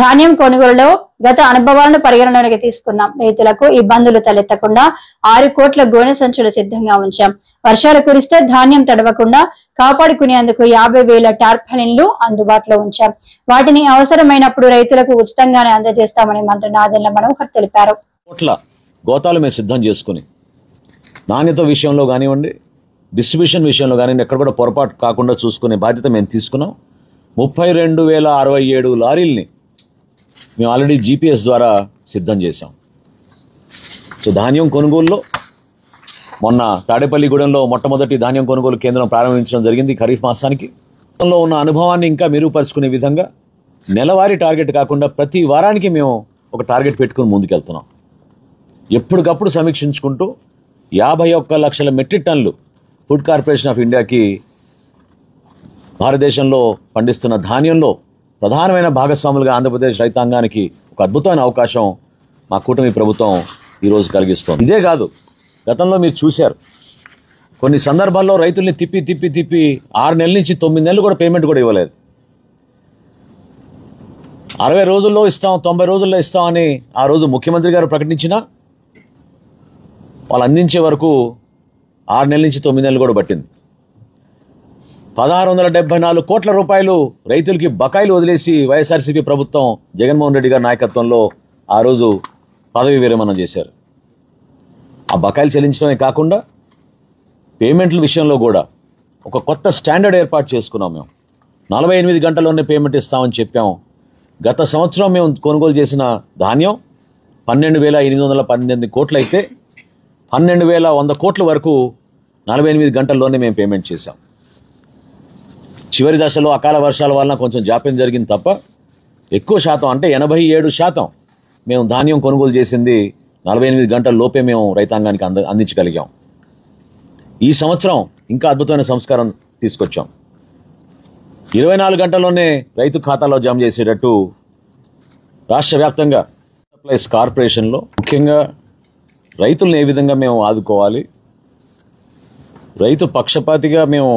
ధాన్యం కొనుగోలులో గత అనుభవాలను పరిగణనలోకి తీసుకున్నాం. రైతులకు ఇబ్బందులు తలెత్తకుండా 6 కోట్ల గోనె సంచులు సిద్ధంగా ఉంచాం. వర్షాలు కురిస్తే ధాన్యం తడవకుండా కాపాడుకునేందుకు 50,000 టార్పాలిన్లు అందుబాటులో ఉంచాం. వాటిని అవసరమైనప్పుడు రైతులకు ఉచితంగానే అందజేస్తామని మంత్రి నాదెండ్ల మనోహర్ తెలిపారు. కోట్ల గోతాలు మేము సిద్ధం చేసుకుని నాణ్యత విషయంలో కానివ్వండి, డిస్ట్రిబ్యూషన్ విషయంలో కానివ్వండి, ఎక్కడ కూడా పొరపాటు కాకుండా చూసుకునే బాధ్యత మేము తీసుకున్నాం. 32,067 లారీల్ని మేము ఆల్రెడీ GPS ద్వారా సిద్ధం చేశాం. సో ధాన్యం కొనుగోలులో మొన్న తాడేపల్లిగూడెంలో మొట్టమొదటి ధాన్యం కొనుగోలు కేంద్రం ప్రారంభించడం జరిగింది. ఖరీఫ్ మాసానికి ఉన్న అనుభవాన్ని ఇంకా మెరుగుపరుచుకునే విధంగా నెలవారీ టార్గెట్ కాకుండా ప్రతి వారానికి మేము ఒక టార్గెట్ పెట్టుకుని ముందుకెళ్తున్నాం. ఎప్పటికప్పుడు సమీక్షించుకుంటూ 51 లక్షల మెట్రిక్ టన్నులు ఫుడ్ కార్పొరేషన్ ఆఫ్ ఇండియాకి భారతదేశంలో పండిస్తున్న ధాన్యంలో ప్రధానమైన భాగస్వాములుగా ఆంధ్రప్రదేశ్ రైతాంగానికి ఒక అద్భుతమైన అవకాశం మా కూటమి ప్రభుత్వం ఈరోజు కలిగిస్తోంది. ఇదే కాదు, గతంలో మీరు చూశారు, కొన్ని సందర్భాల్లో రైతుల్ని తిప్పి 6 నెలల నుంచి 9 నెలలు కూడా పేమెంట్ కూడా ఇవ్వలేదు. 60 రోజుల్లో ఇస్తాం, 90 రోజుల్లో ఇస్తామని ఆ రోజు ముఖ్యమంత్రి గారు ప్రకటించినా వాళ్ళు అందించే వరకు 6 నెలల నుంచి 9 నెలలు కూడా పట్టింది. 1674 కోట్ల రూపాయలు రైతులకి బకాయిలు వదిలేసి వైఎస్ఆర్సీపీ ప్రభుత్వం జగన్మోహన్ రెడ్డి గారి నాయకత్వంలో ఆ రోజు పదవి విరమణ చేశారు. ఆ బకాయిలు చెల్లించడమే కాకుండా పేమెంట్ల విషయంలో కూడా ఒక కొత్త స్టాండర్డ్ ఏర్పాటు చేసుకున్నాం. మేము 48 గంటల్లోనే పేమెంట్ ఇస్తామని చెప్పాం. గత సంవత్సరం మేము కొనుగోలు చేసిన ధాన్యం 12,818 కోట్లు అయితే 12,100 కోట్ల వరకు 48 గంటల్లోనే మేము పేమెంట్ చేశాం. చివరి దశలో అకాల వర్షాల వలన కొంచెం జాప్యం జరిగింది తప్ప ఎక్కువ శాతం, అంటే 87% మేము ధాన్యం కొనుగోలు చేసింది 48 గంటల లోపే మేము రైతాంగానికి అందించగలిగాం. ఈ సంవత్సరం ఇంకా అద్భుతమైన సంస్కారం తీసుకొచ్చాం. 24 గంటల్లోనే రైతు ఖాతాలో జమ చేసేటట్టు రాష్ట్ర వ్యాప్తంగా సప్లైస్ కార్పొరేషన్లో ముఖ్యంగా రైతులను ఏ విధంగా మేము ఆదుకోవాలి, రైతు పక్షపాతిగా మేము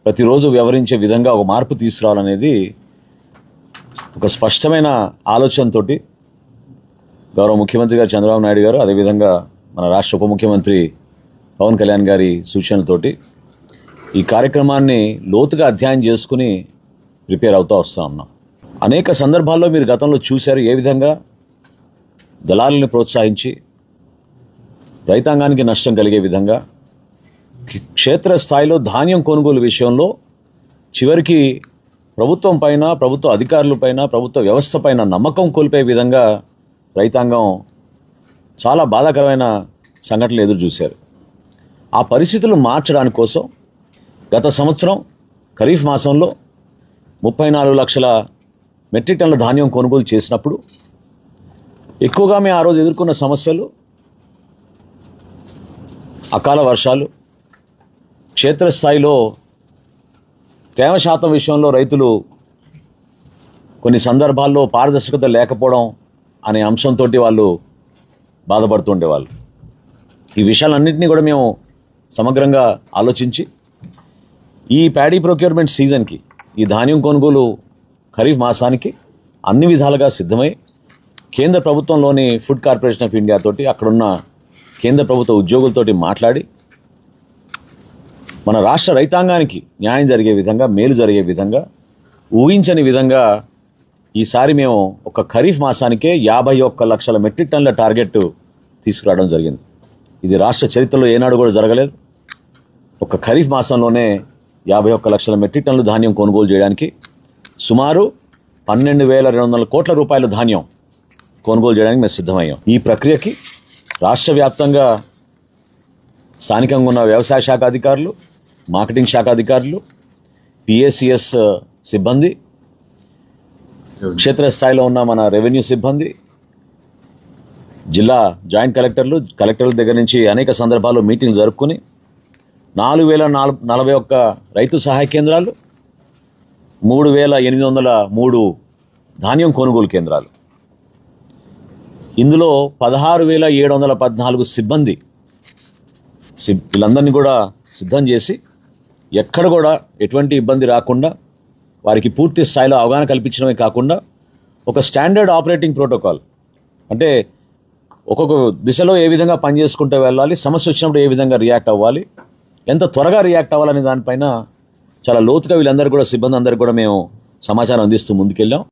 ప్రతిరోజు వ్యవహరించే విధంగా ఒక మార్పు తీసుకురావాలనేది ఒక స్పష్టమైన ఆలోచనతో గౌరవ ముఖ్యమంత్రి గారు చంద్రబాబు నాయుడు గారు, అదేవిధంగా మన రాష్ట్ర ఉప ముఖ్యమంత్రి పవన్ కళ్యాణ్ గారి సూచనలతోటి ఈ కార్యక్రమాన్ని లోతుగా అధ్యయనం చేసుకుని ప్రిపేర్ అవుతూ వస్తూ ఉన్నాం. అనేక సందర్భాల్లో మీరు గతంలో చూశారు ఏ విధంగా దళాలను ప్రోత్సహించి రైతాంగానికి నష్టం కలిగే విధంగా క్షేత్రస్థాయిలో ధాన్యం కొనుగోలు విషయంలో చివరికి ప్రభుత్వం పైన, ప్రభుత్వ అధికారుల పైన, ప్రభుత్వ వ్యవస్థ పైన నమ్మకం కోల్పోయే విధంగా రైతాంగం చాలా బాధాకరమైన సంఘటనలు ఎదురు చూశారు. ఆ పరిస్థితులు మార్చడానికి కోసం గత సంవత్సరం ఖరీఫ్ మాసంలో 34 లక్షల మెట్రిక్ టన్నుల ధాన్యం కొనుగోలు చేసినప్పుడు ఎక్కువగా మేము ఆ రోజు ఎదుర్కొన్న సమస్యలు అకాల వర్షాలు, క్షేత్రస్థాయిలో తేమ శాతం విషయంలో రైతులు కొన్ని సందర్భాల్లో పారదర్శకత లేకపోవడం అనే అంశంతో వాళ్ళు బాధపడుతుండేవాళ్ళు. ఈ విషయాలన్నింటినీ కూడా మేము సమగ్రంగా ఆలోచించి ఈ ప్యాడీ ప్రొక్యూర్మెంట్ సీజన్కి, ఈ ధాన్యం కొనుగోలు ఖరీఫ్ మాసానికి అన్ని విధాలుగా సిద్ధమై కేంద్ర ప్రభుత్వంలోని ఫుడ్ కార్పొరేషన్ ఆఫ్ ఇండియా తోటి, అక్కడున్న కేంద్ర ప్రభుత్వ ఉద్యోగులతోటి మాట్లాడి మన రాష్ట్ర రైతాంగానికి న్యాయం జరిగే విధంగా, మేలు జరిగే విధంగా, ఊహించని విధంగా ఈసారి మేము ఒక ఖరీఫ్ మాసానికే 51 లక్షల మెట్రిక్ టన్నుల టార్గెట్ తీసుకురావడం జరిగింది. ఇది రాష్ట్ర చరిత్రలో ఏనాడు కూడా జరగలేదు. ఒక ఖరీఫ్ మాసంలోనే 51 లక్షల మెట్రిక్ టన్నుల ధాన్యం కొనుగోలు చేయడానికి సుమారు 12,200 కోట్ల రూపాయల ధాన్యం కొనుగోలు చేయడానికి మేము సిద్ధమయ్యాం. ఈ ప్రక్రియకి రాష్ట్ర వ్యాప్తంగా స్థానికంగా ఉన్న వ్యవసాయ శాఖ అధికారులు, మార్కెటింగ్ శాఖ అధికారులు, PACS సిబ్బంది, క్షేత్రస్థాయిలో ఉన్న మన రెవెన్యూ సిబ్బంది, జిల్లా జాయింట్ కలెక్టర్ల దగ్గర నుంచి అనేక సందర్భాల్లో మీటింగ్లు జరుపుకుని 4,041 రైతు సహాయ కేంద్రాలు, 3,803 ధాన్యం కొనుగోలు కేంద్రాలు, ఇందులో 16,714 సిబ్బంది, వీళ్ళందరినీ కూడా సిద్ధం చేసి ఎక్కడ కూడా ఎటువంటి ఇబ్బంది రాకుండా వారికి పూర్తి స్థాయిలో అవగాహన కల్పించడమే కాకుండా ఒక స్టాండర్డ్ ఆపరేటింగ్ ప్రోటోకాల్, అంటే ఒక్కొక్క దిశలో ఏ విధంగా పనిచేసుకుంటూ వెళ్ళాలి, సమస్య వచ్చినప్పుడు ఏ విధంగా రియాక్ట్ అవ్వాలి, ఎంత త్వరగా రియాక్ట్ అవ్వాలనే దానిపైన చాలా లోతుగా వీళ్ళందరూ కూడా, సిబ్బంది అందరూ కూడా మేము సమాచారం అందిస్తూ ముందుకెళ్ళాం.